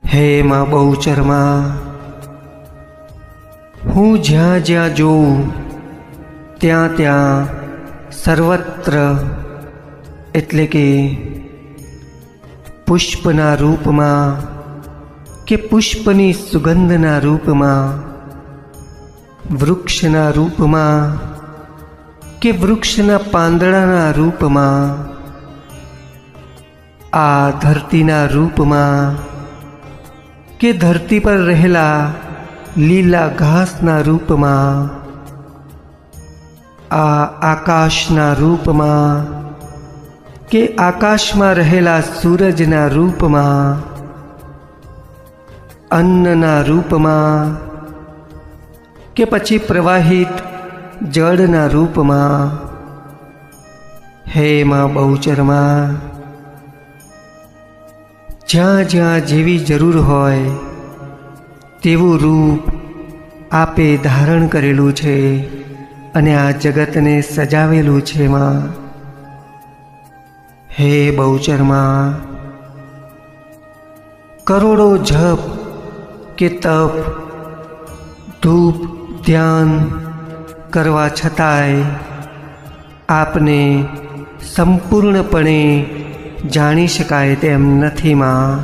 હે માં બહુચરમાં, હું જ્યાં જ્યાં જોઉં ત્યાં ત્યાં સર્વત્ર એટલે કે પુષ્પના રૂપમાં કે પુષ્પની સુગંધના રૂપમાં, વૃક્ષના રૂપમાં કે વૃક્ષના પાંદડાના રૂપમાં, આ ધરતીના રૂપમાં કે ધરતી પર રહેલા લીલા ઘાસના રૂપમાં, આ આકાશના રૂપમાં કે આકાશમાં રહેલા સૂરજના રૂપમાં, અન્નના રૂપમાં કે પછી પ્રવાહિત જળના રૂપમાં, હે માં બહુચરમાં, જ્યાં જ્યાં જેવી જરૂર હોય તેવું રૂપ આપે ધારણ કરેલું છે અને આ જગતને સજાવેલું છે માં. હે બહુચરમાં, કરોડો જપ કે તપ, ધૂપ ધ્યાન કરવા છતાંય આપને સંપૂર્ણપણે જાણી શકાય તેમ નથી માં.